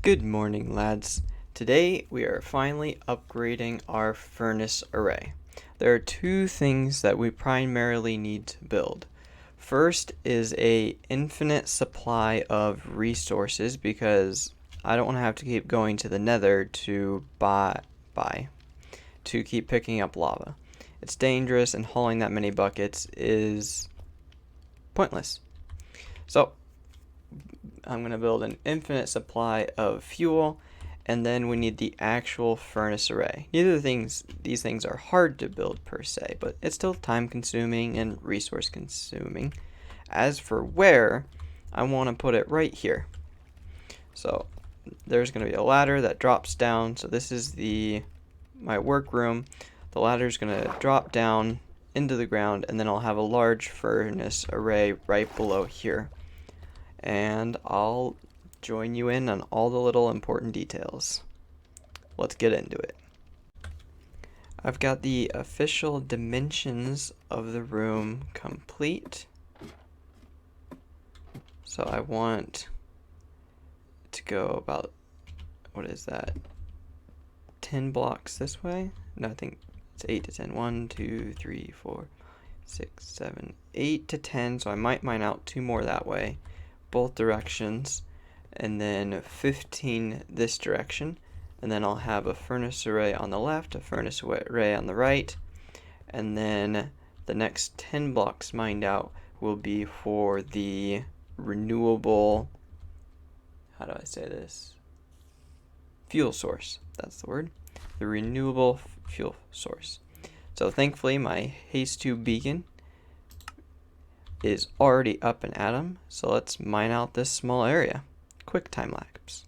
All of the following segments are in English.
Good morning, lads. Today we are finally upgrading our furnace array. There are two things that we primarily need to build. First is a infinite supply of resources because I don't want to have to keep going to the nether to to keep picking up lava. It's dangerous and hauling that many buckets is pointless. So I'm going to build an infinite supply of fuel, and then we need the actual furnace array. Neither of these things are hard to build per se, but it's still time consuming and resource consuming. As for where, I want to put it right here. So there's going to be a ladder that drops down. So this is my workroom. The ladder is going to drop down into the ground, and then I'll have a large furnace array right below here. And I'll join you in on all the little important details. Let's get into it. I've got the official dimensions of the room complete. So I want to go about, what is that, 10 blocks this way? No, I think it's 8 to 10. 1, 2, 3, 4, 6, 7, 8 to 10. So I might mine out 2 more that way, both directions, and then 15 this direction, and then I'll have a furnace array on the left, a furnace array on the right, and then the next 10 blocks mined out will be for the renewable, how do I say this, fuel source. That's the word, the renewable fuel source. So thankfully my haze tube beacon is already up and at 'em, so let's mine out this small area. Quick time lapse.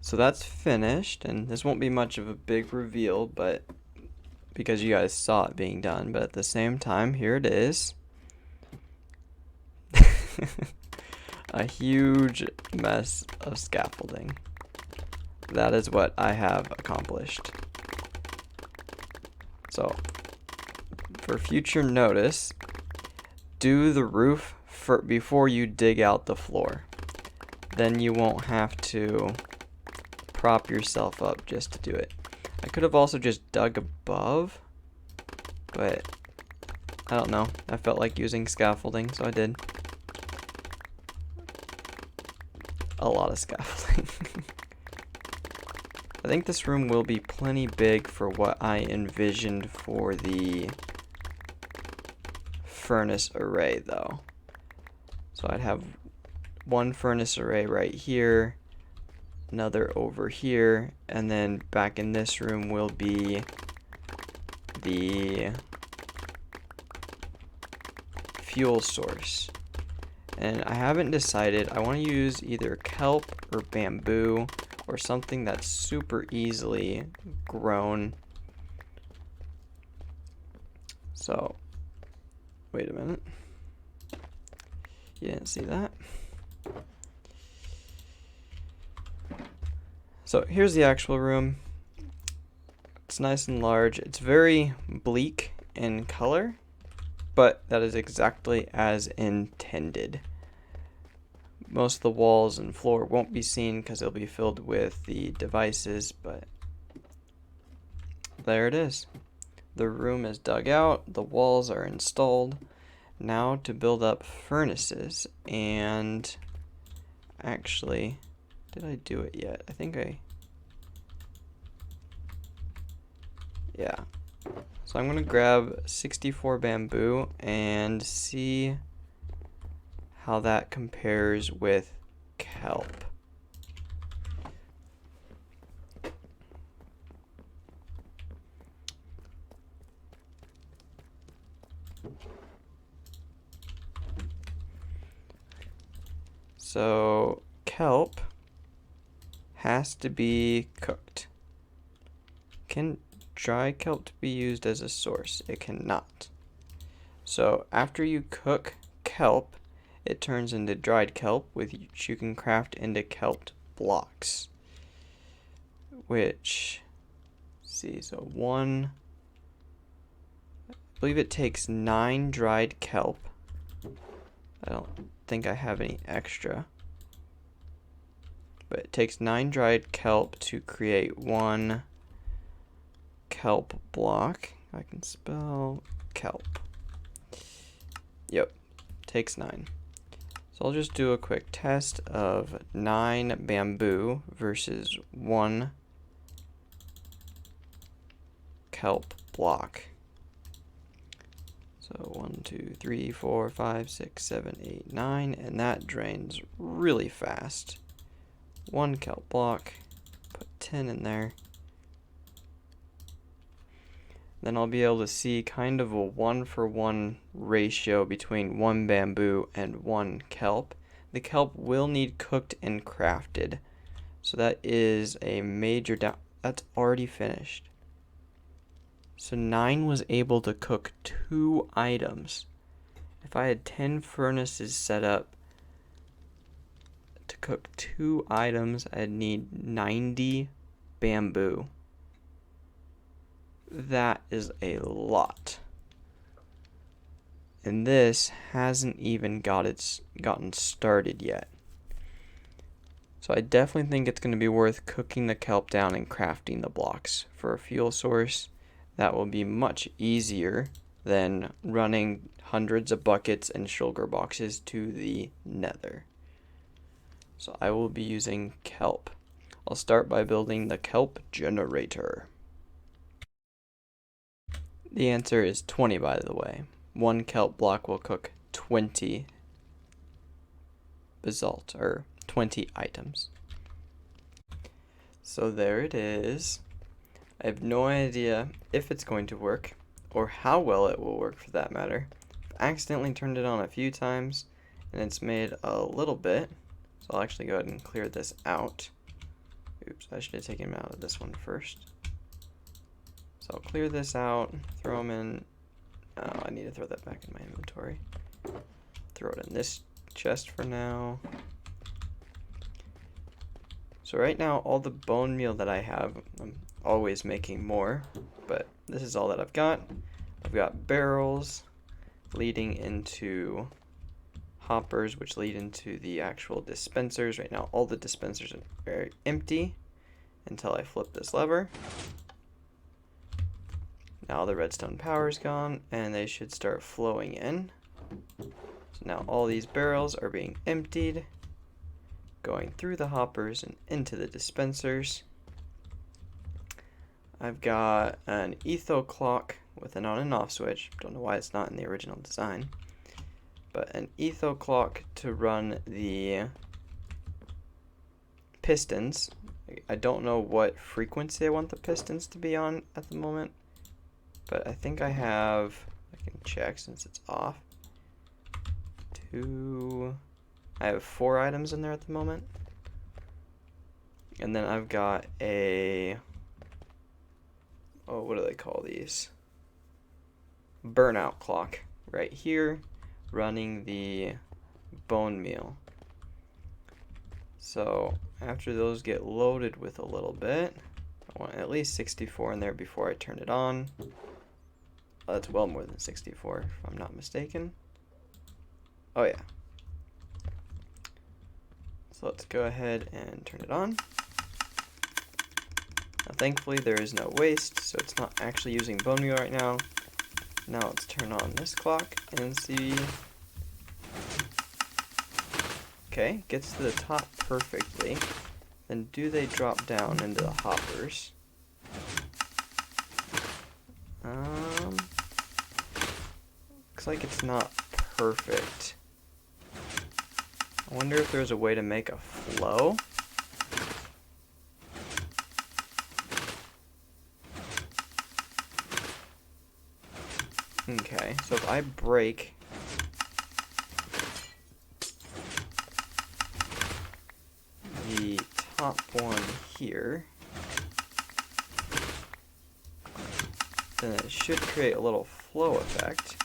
So that's finished, and this won't be much of a big reveal, but because you guys saw it being done, but at the same time, here it is. A huge mess of scaffolding. That is what I have accomplished. So, for future notice, do the roof before you dig out the floor. Then you won't have to prop yourself up just to do it. I could have also just dug above, but I don't know. I felt like using scaffolding, so I did. A lot of scaffolding. I think this room will be plenty big for what I envisioned for the furnace array, though. So I'd have one furnace array right here, another over here, and then back in this room will be the fuel source. And I haven't decided. I want to use either kelp or bamboo or something that's super easily grown. So, wait a minute. You didn't see that? So here's the actual room. It's nice and large. It's very bleak in color, but that is exactly as intended. Most of the walls and floor won't be seen because they'll be filled with the devices, but there it is. The room is dug out, the walls are installed. Now to build up furnaces, and actually, did I do it yet? I think yeah. So I'm gonna grab 64 bamboo and see how that compares with kelp. So kelp has to be cooked. Can dry kelp be used as a source? It cannot. So after you cook kelp, it turns into dried kelp, which you can craft into kelp blocks. Which, let's see, so I believe it takes 9 dried kelp. I don't think I have any extra. But it takes 9 dried kelp to create 1 kelp block. I can spell kelp. Yep, takes 9. So I'll just do a quick test of 9 bamboo versus 1 kelp block. So 1, 2, 3, 4, 5, 6, 7, 8, 9, and that drains really fast. 1 kelp block, put 10 in there. Then I'll be able to see kind of a 1-for-1 ratio between 1 bamboo and 1 kelp. The kelp will need cooked and crafted. So that is a major that's already finished. So 9 was able to cook 2 items. If I had 10 furnaces set up to cook 2 items, I'd need 90 bamboo. That is a lot. And this hasn't even gotten started yet. So I definitely think it's going to be worth cooking the kelp down and crafting the blocks for a fuel source. That will be much easier than running hundreds of buckets and sugar boxes to the nether. So I will be using kelp. I'll start by building the kelp generator. The answer is 20, by the way. 1 kelp block will cook 20 basalt, or 20 items. So there it is. I have no idea if it's going to work, or how well it will work for that matter. I've accidentally turned it on a few times, and it's made a little bit. So I'll actually go ahead and clear this out. Oops, I should have taken him out of this one first. So I'll clear this out, throw them in. Oh, I need to throw that back in my inventory. Throw it in this chest for now. So right now, all the bone meal that I have, I'm always making more, but this is all that I've got. I've got barrels leading into hoppers, which lead into the actual dispensers. Right now, all the dispensers are very empty until I flip this lever. Now the redstone power is gone, and they should start flowing in. So now all these barrels are being emptied, going through the hoppers and into the dispensers. I've got an etho clock with an on and off switch. Don't know why it's not in the original design. But an etho clock to run the pistons. I don't know what frequency I want the pistons to be on at the moment. But I think I have, I can check since it's off. I have 4 items in there at the moment. And then I've got a, what do they call these? Burnout clock right here running the bone meal. So after those get loaded with a little bit, I want at least 64 in there before I turn it on. Oh, that's well more than 64 if I'm not mistaken. Oh yeah. So let's go ahead and turn it on. Now thankfully there is no waste, so it's not actually using bone meal right now. Now let's turn on this clock and see. Okay, gets to the top perfectly. Then do they drop down into the hoppers? Looks like it's not perfect. I wonder if there's a way to make a flow. Okay, so if I break the top one here, then it should create a little flow effect.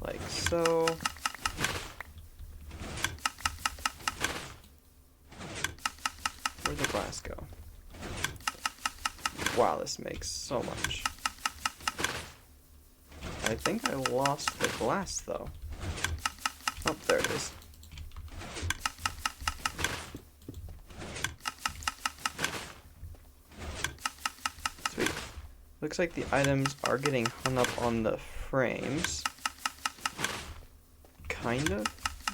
Like so. Where'd the glass go? Wow, this makes so much. I think I lost the glass though. Oh, there it is. Sweet. Looks like the items are getting hung up on the frames. Kind of.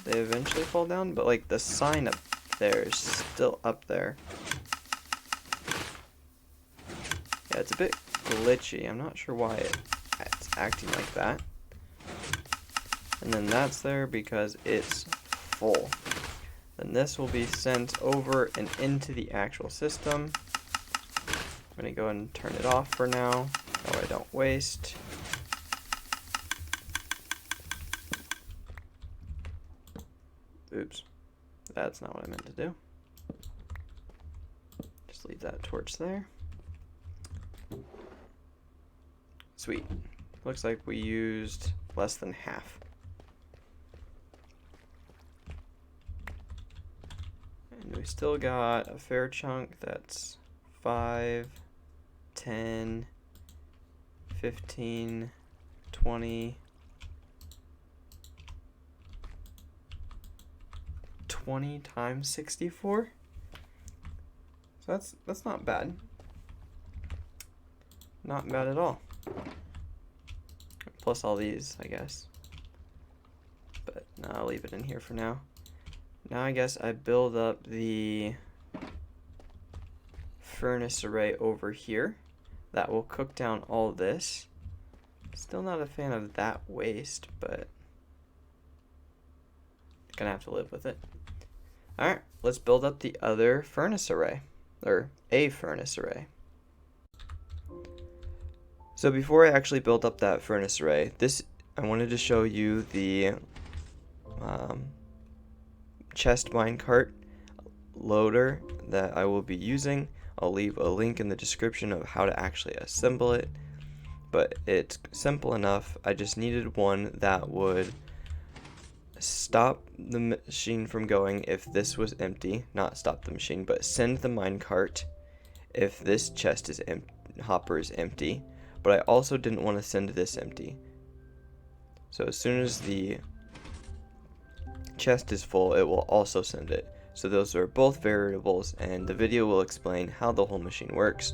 They eventually fall down, but like the sign up there is still up there. Yeah, it's a bit glitchy. I'm not sure why it's acting like that. And then that's there because it's full. Then this will be sent over and into the actual system. I'm going to go ahead and turn it off for now, so I don't waste. Oops, that's not what I meant to do. Just leave that torch there. Sweet. Looks like we used less than half. And we still got a fair chunk. That's 5, 10, 15, 20, 20 times 64. So that's not bad. Not bad at all. Plus all these, I guess. But no, I'll leave it in here for now. Now I guess I build up the furnace array over here. That will cook down all this. Still not a fan of that waste, but gonna have to live with it. Alright, let's build up the other furnace array. Or a furnace array. So before I actually built up that furnace array, I wanted to show you the chest minecart loader that I will be using. I'll leave a link in the description of how to actually assemble it, but it's simple enough. I just needed one that would stop the machine from going if this was empty, not stop the machine, but send the minecart if this chest is hopper is empty. But I also didn't want to send this empty. So as soon as the chest is full, it will also send it. So those are both variables, and the video will explain how the whole machine works.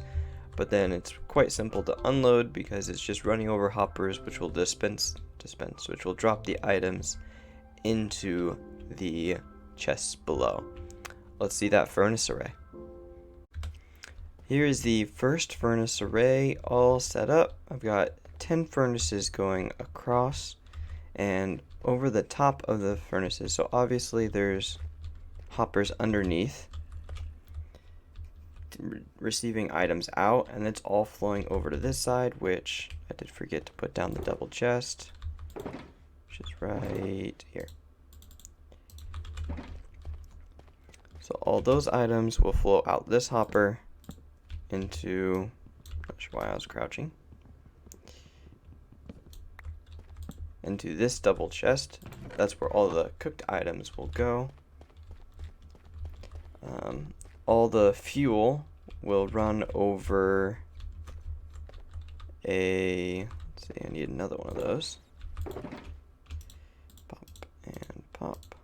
But then it's quite simple to unload because it's just running over hoppers, which will which will drop the items into the chests below. Let's see that furnace array. Here is the first furnace array all set up. I've got 10 furnaces going across and over the top of the furnaces. So obviously there's hoppers underneath receiving items out, and it's all flowing over to this side, which I did forget to put down the double chest, which is right here. So all those items will flow out this hopper into, not sure why I was crouching, into this double chest. That's where all the cooked items will go. All the fuel will run over let's see, I need another one of those. Pop and pop.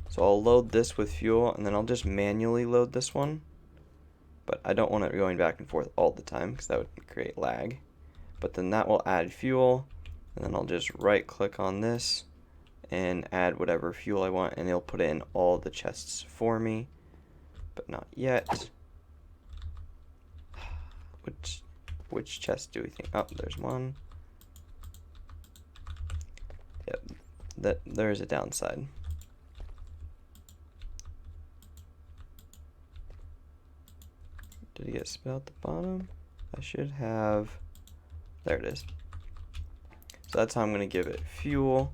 So I'll load this with fuel, and then I'll just manually load this one. But I don't want it going back and forth all the time because that would create lag. But then that will add fuel, and then I'll just right click on this and add whatever fuel I want, and it'll put it in all the chests for me, but not yet. Which chest do we think? Oh, there's one. Yep, there's a downside. Did it get spit out the bottom? I should have, there it is. So that's how I'm going to give it fuel.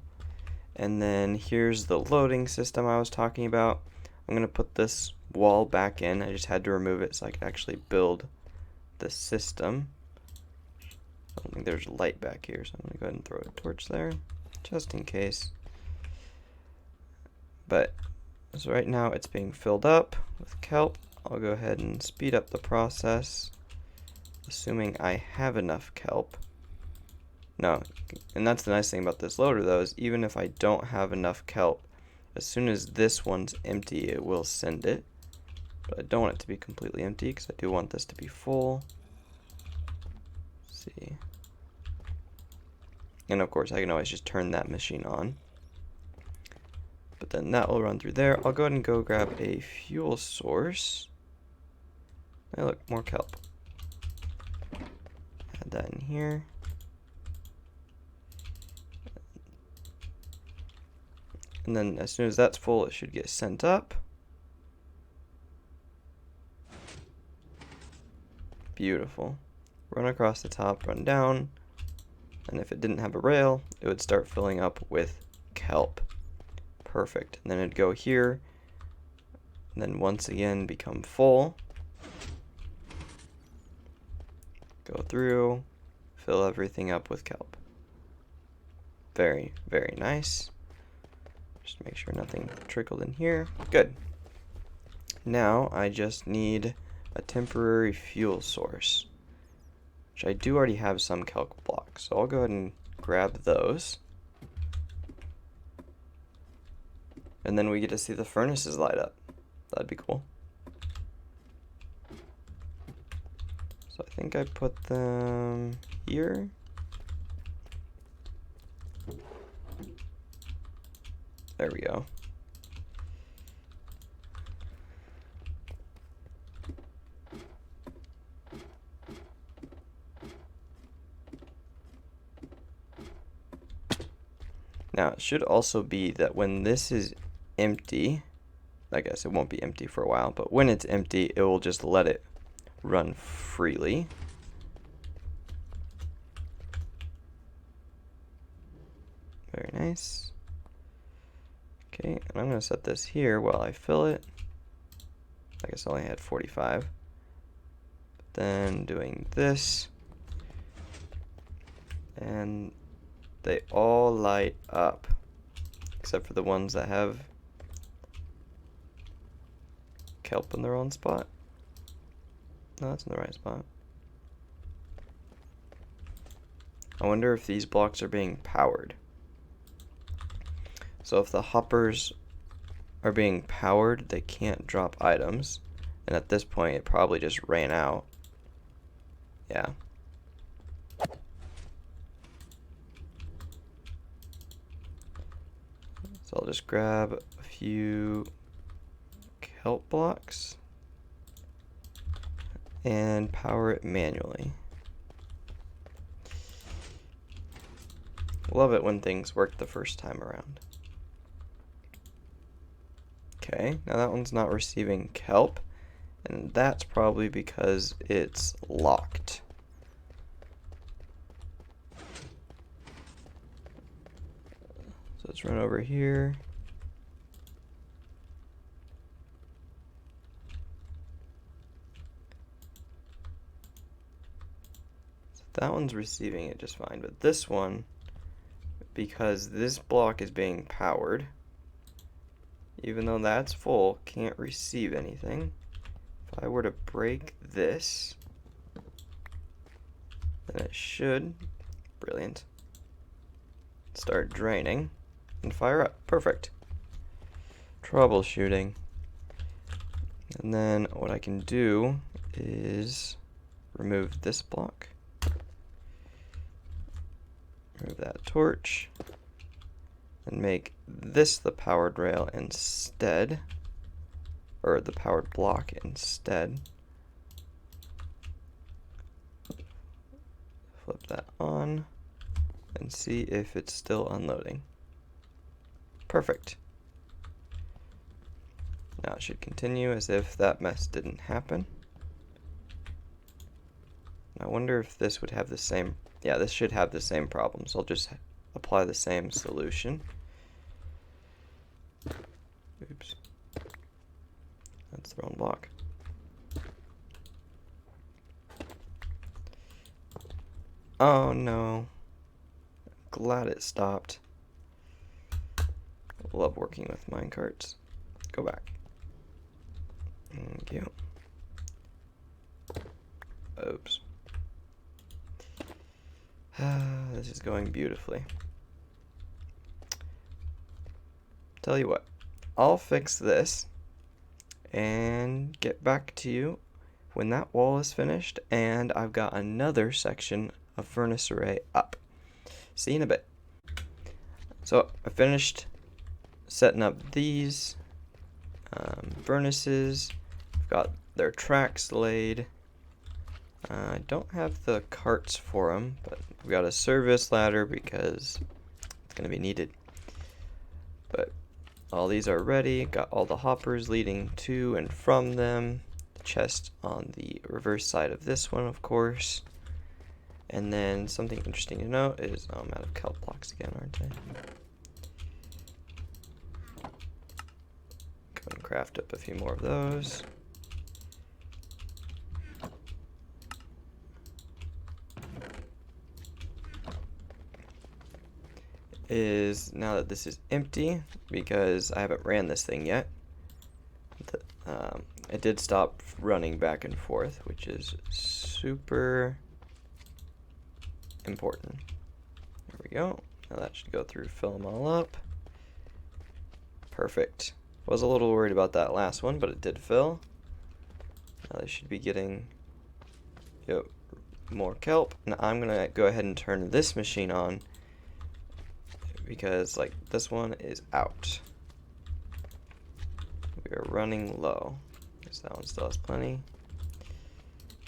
And then here's the loading system I was talking about. I'm going to put this wall back in. I just had to remove it so I could actually build the system. I don't think there's light back here, so I'm going to go ahead and throw a torch there, just in case. But so right now it's being filled up with kelp. I'll go ahead and speed up the process, assuming I have enough kelp. No, and that's the nice thing about this loader though, is even if I don't have enough kelp, as soon as this one's empty, it will send it. But I don't want it to be completely empty because I do want this to be full. Let's see. And of course I can always just turn that machine on. But then that will run through there. I'll go ahead and go grab a fuel source. Hey, look, more kelp. Add that in here. And then as soon as that's full, it should get sent up. Beautiful. Run across the top, run down. And if it didn't have a rail, it would start filling up with kelp. Perfect. And then it'd go here. And then once again become full. Go through, fill everything up with kelp. Very, very nice. Just make sure nothing trickled in here. Good. Now I just need a temporary fuel source, which I do already have some kelp blocks. So I'll go ahead and grab those. And then we get to see the furnaces light up. That'd be cool. So I think I put them here. There we go. Now it should also be that when this is empty, I guess it won't be empty for a while, but when it's empty, it will just let it run freely. Very nice. Okay, and I'm going to set this here while I fill it. I guess I only had 45. But then doing this. And they all light up. Except for the ones that have kelp in their own spot. No, that's in the right spot. I wonder if these blocks are being powered. So if the hoppers are being powered, they can't drop items. And at this point, it probably just ran out. Yeah. So I'll just grab a few kelp blocks and power it manually. Love it when things work the first time around. Okay, now that one's not receiving kelp, and that's probably because it's locked. So let's run over here. So that one's receiving it just fine, but this one, because this block is being powered, even though that's full, can't receive anything. If I were to break this, then it should, brilliant, start draining and fire up. Perfect. Troubleshooting. And then what I can do is remove this block, remove that torch, and make this the powered rail instead, or the powered block instead. Flip that on and see if it's still unloading. Perfect. Now it should continue as if that mess didn't happen. I wonder if this would have the same, yeah, this should have the same problem, so I'll just apply the same solution. Oops. That's the wrong block. Oh no. Glad it stopped. Love working with minecarts. Go back. Thank you. Oops. This is going beautifully. Tell you what, I'll fix this and get back to you when that wall is finished and I've got another section of furnace array up. See you in a bit. So I finished setting up these furnaces. I've got their tracks laid. I don't have the carts for them, but I've got a service ladder because it's going to be needed. But all these are ready. Got all the hoppers leading to and from them. The chest on the reverse side of this one, of course. And then something interesting to note is, oh, I'm out of kelp blocks again, aren't I? Go and craft up a few more of those. Is now that this is empty, because I haven't ran this thing yet, it did stop running back and forth, which is super important. There we go. Now that should go through, fill them all up. Perfect. Was a little worried about that last one, but it did fill. Now they should be getting more kelp. Now I'm gonna go ahead and turn this machine on, because like this one is out. We are running low. Guess that one still has plenty.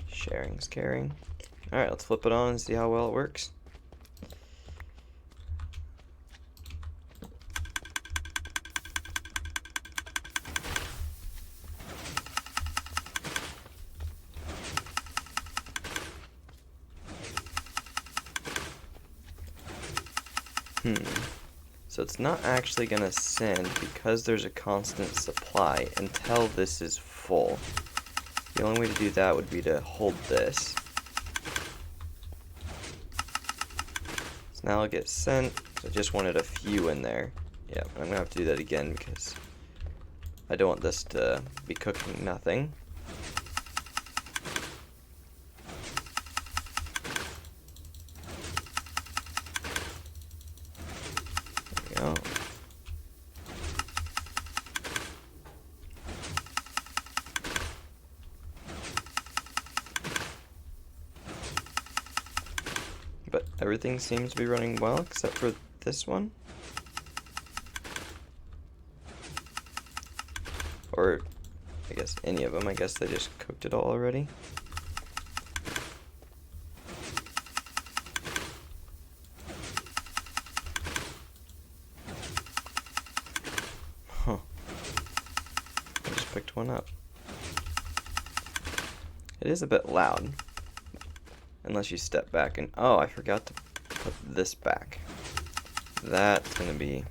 Sharing's caring. Alright, let's flip it on and see how well it works. So it's not actually going to send because there's a constant supply until this is full. The only way to do that would be to hold this. So now it'll get sent. So I just wanted a few in there. Yeah, I'm going to have to do that again because I don't want this to be cooking nothing. There we go. But everything seems to be running well except for this one. Or, I guess any of them. I guess they just cooked it all already. Huh. I just picked one up. It is a bit loud. Unless you step back and... Oh, I forgot to put this back. That's going to be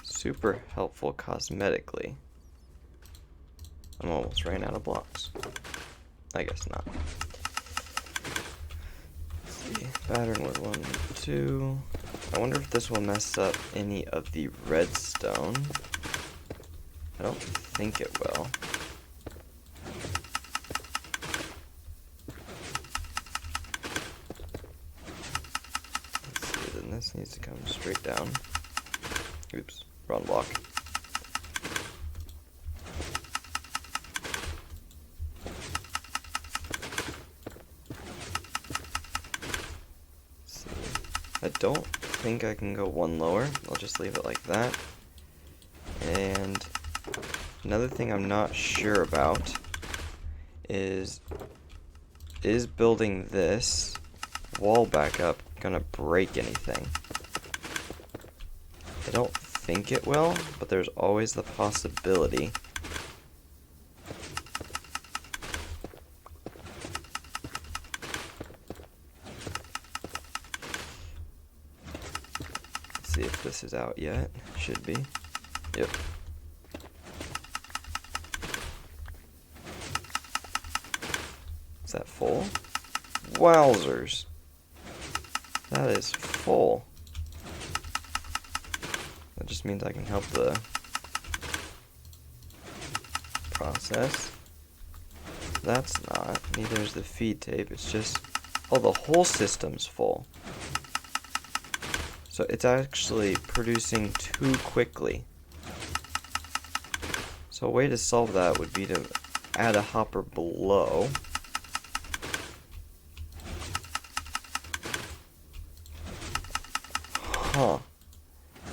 super helpful cosmetically. I'm almost ran out of blocks. I guess not. Let's see. Pattern was 1, 2. I wonder if this will mess up any of the redstone. I don't think it will. Let's see, then this needs to come straight down. Oops, wrong block. I don't think I can go one lower. I'll just leave it like that. And another thing I'm not sure about is building this wall back up gonna break anything? I don't think it will, but there's always the possibility. See if this is out yet. Should be. Yep. Is that full? Wowzers. That is full. That just means I can help the process. That's not. Neither is the feed tape. It's just... Oh, the whole system's full. So it's actually producing too quickly. So a way to solve that would be to add a hopper below. Huh.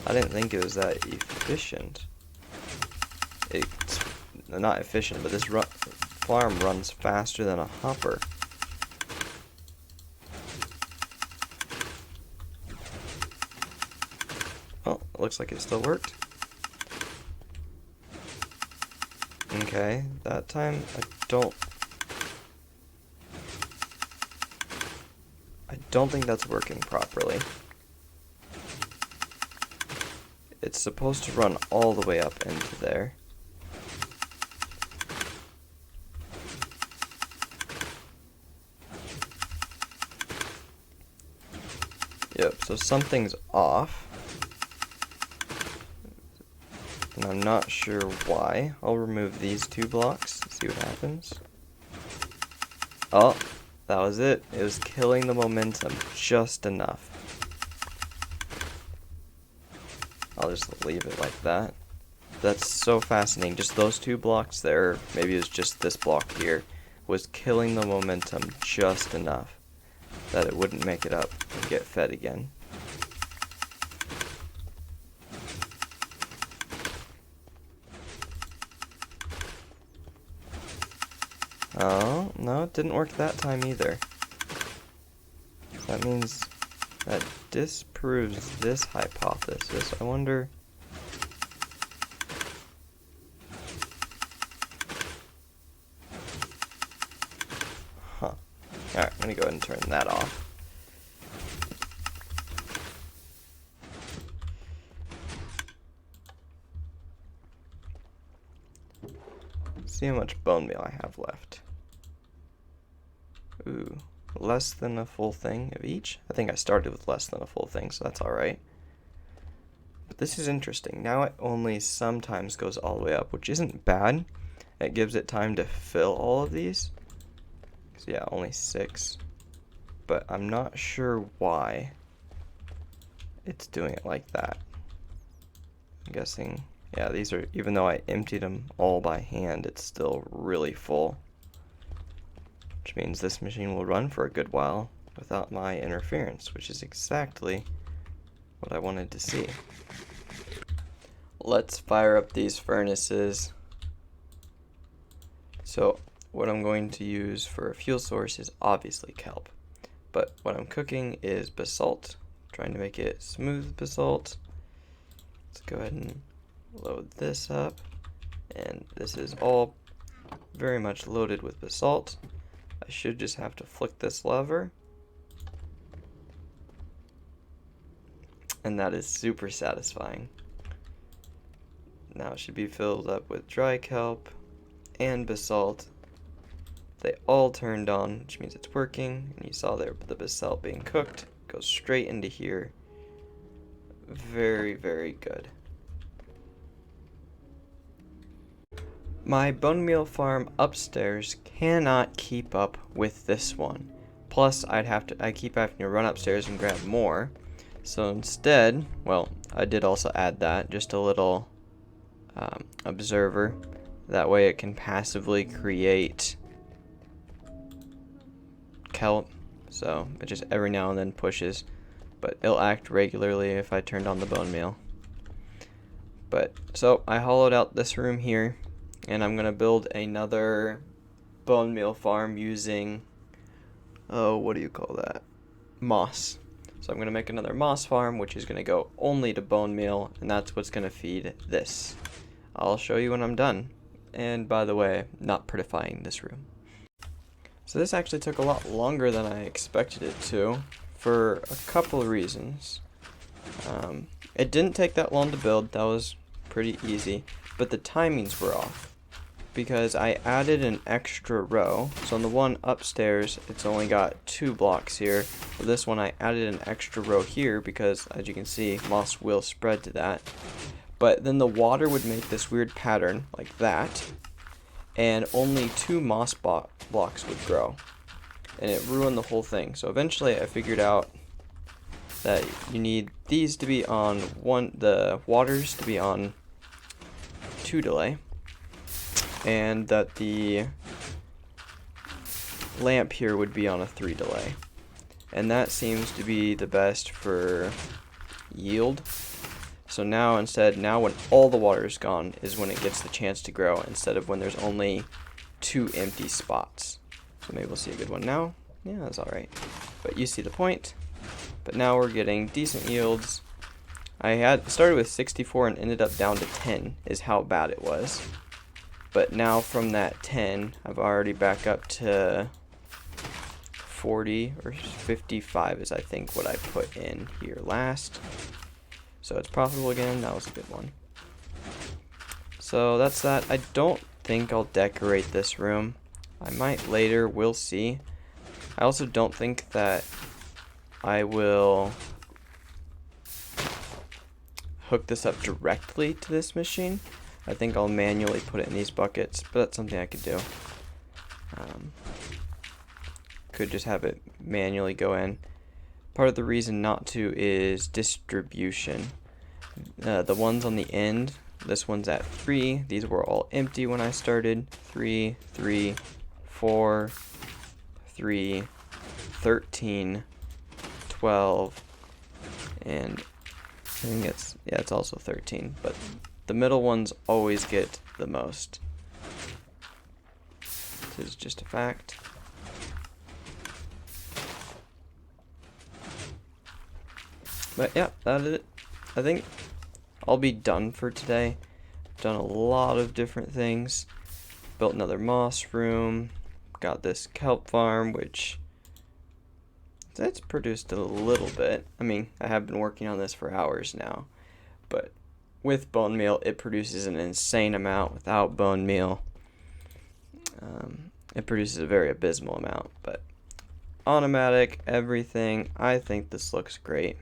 I didn't think it was that efficient. It's not efficient, but this farm runs faster than a hopper. Oh, it looks like it still worked. Okay, that time I don't think that's working properly. It's supposed to run all the way up into there. Yep, so something's off. And I'm not sure why. I'll remove these 2 blocks, see what happens. Oh, that was it. It was killing the momentum just enough. I'll just leave it like that. That's so fascinating. Just those 2 blocks there, maybe it was just this block here, was killing the momentum just enough that it wouldn't make it up and get fed again. Oh, no, it didn't work that time either. That means that disproves this hypothesis. I wonder... Huh. Alright, I'm gonna go ahead and turn that off. see how much bone meal I have left. Ooh, less than a full thing of each? I think I started with less than a full thing, so that's alright. But this is interesting. Now it only sometimes goes all the way up, which isn't bad. It gives it time to fill all of these. So yeah, only 6. But I'm not sure why it's doing it like that. I'm guessing, yeah, these are, even though I emptied them all by hand, it's still really full. Which means this machine will run for a good while without my interference, which is exactly what I wanted to see. Let's fire up these furnaces. So what I'm going to use for a fuel source is obviously kelp. But what I'm cooking is basalt, trying to make it smooth basalt. Let's go ahead and load this up. And this is all very much loaded with basalt. I should just have to flick this lever. And that is super satisfying. Now it should be filled up with dry kelp and basalt. They all turned on, which means it's working. And you saw there the basalt being cooked. Goes straight into here. Very, very good. My bone meal farm upstairs cannot keep up with this one. Plus, I keep having to run upstairs and grab more. So instead, well, I did also add that, just a little observer. That way it can passively create kelp. So it just every now and then pushes, but it'll act regularly if I turned on the bone meal. But so I hollowed out this room here, and I'm gonna build another bone meal farm using, oh, what do you call that? Moss. So I'm gonna make another moss farm, which is gonna go only to bone meal, and that's what's gonna feed this. I'll show you when I'm done. And by the way, not prettifying this room. So this actually took a lot longer than I expected it to, for a couple of reasons. It didn't take that long to build, that was pretty easy, but the timings were off, because I added an extra row. So on the one upstairs, it's only got 2 blocks here. For this one, I added an extra row here, because as you can see, moss will spread to that. But then the water would make this weird pattern, like that, and only 2 moss blocks would grow, and it ruined the whole thing. So eventually I figured out that you need these to be on the waters to be on 2 delay, and that the lamp here would be on a 3 delay, and that seems to be the best for yield. So now now when all the water is gone is when it gets the chance to grow, instead of when there's only 2 empty spots. So maybe we'll see a good one now. Yeah, that's alright. But you see the point. But now we're getting decent yields. I had started with 64 and ended up down to 10 is how bad it was. But now from that 10, I've already back up to 40 or 55 is I think what I put in here last. So it's profitable again. That was a good one. So that's that. I don't think I'll decorate this room. I might later. We'll see. I also don't think that I will hook this up directly to this machine. I think I'll manually put it in these buckets, but that's something I could do. Could just have it manually go in. Part of the reason not to is distribution. The ones on the end, this one's at 3. These were all empty when I started. 3, 3, 4, 3, 13, 12, and I think it's also 13, but the middle ones always get the most. This is just a fact. But yeah, that is it. I think I'll be done for today. I've done a lot of different things. Built another moss room. Got this kelp farm, which it's produced a little bit. I mean, I have been working on this for hours now. But with bone meal, it produces an insane amount. Without bone meal, it produces a very abysmal amount. But automatic, everything, I think this looks great.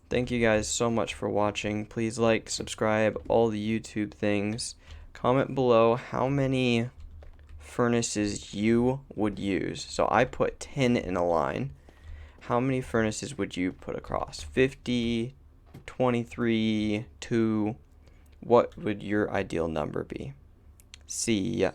Thank you guys so much for watching. Please like, subscribe, all the YouTube things. Comment below how many furnaces you would use. So I put 10 in a line. How many furnaces would you put across? 50, 23, 2. What would your ideal number be? See ya.